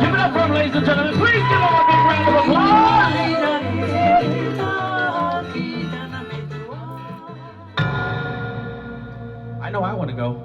Give it up for him, ladies and gentlemen. Please give him a big round of applause. I know I want to go.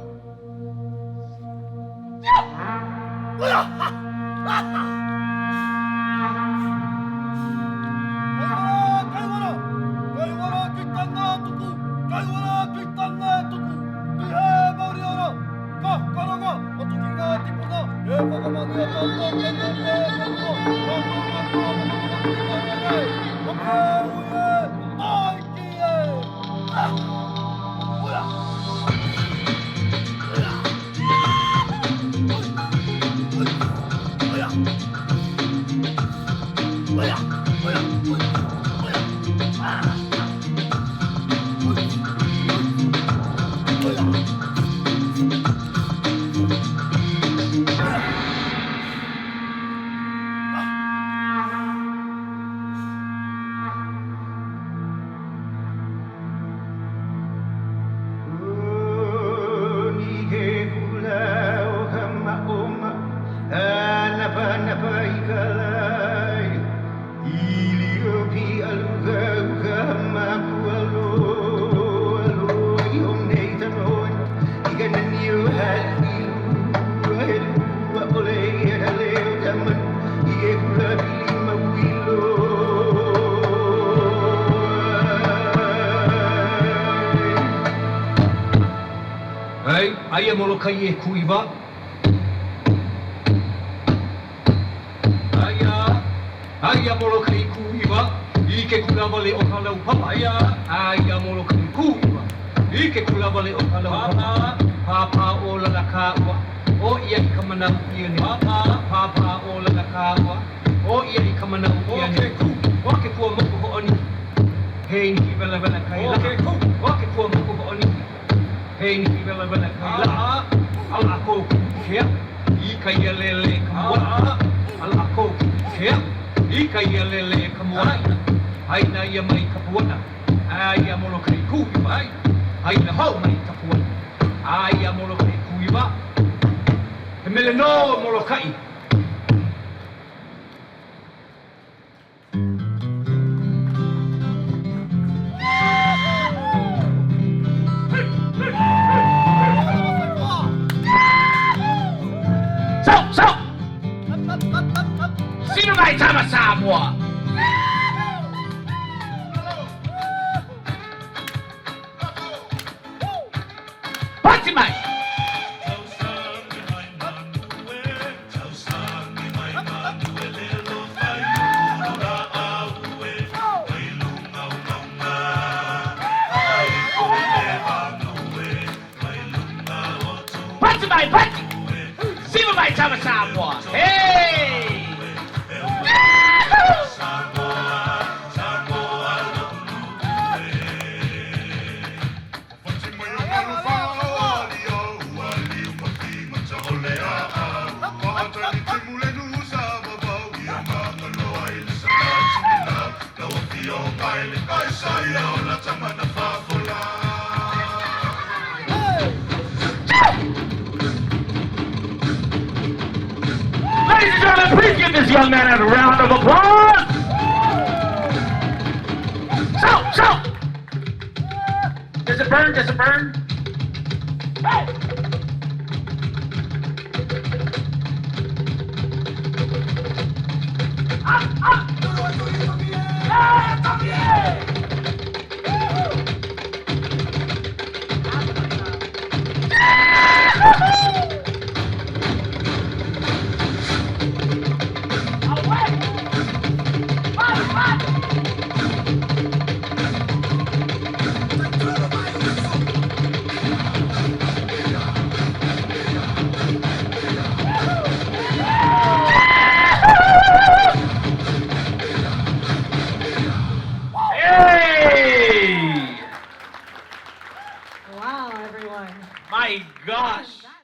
Aia molokai e kuiva. Aia molokai kuiva. Ike kulavale o kalau papa. Aia molokai kuiva. Ike kulavale o kalau papa. Papa o lalakawa. O ia I kamanau iane. Papa o lalakawa. O ia I kamanau iane. Wake pua moku ho oni. Hei ni vela vela kaila. Wake pua moku ho oni. Hei ni vela vela kaila. Al ako kia. Ika ia lele kamua. Al ako kia. Ika ia lele kamua. Aina ia mai kapuana. Aia molokai kuiva. Aina hau mai kapuana. Aia molokai kuiva. He mele no molokai. Sino mai tama sa mua? Pati mai. Pati mai, pati. Sino mai tama sa mua? Hey! Ladies and gentlemen, please give this young man a round of applause. So. Does it burn? Does it burn? Hey. Wow, everyone. My gosh.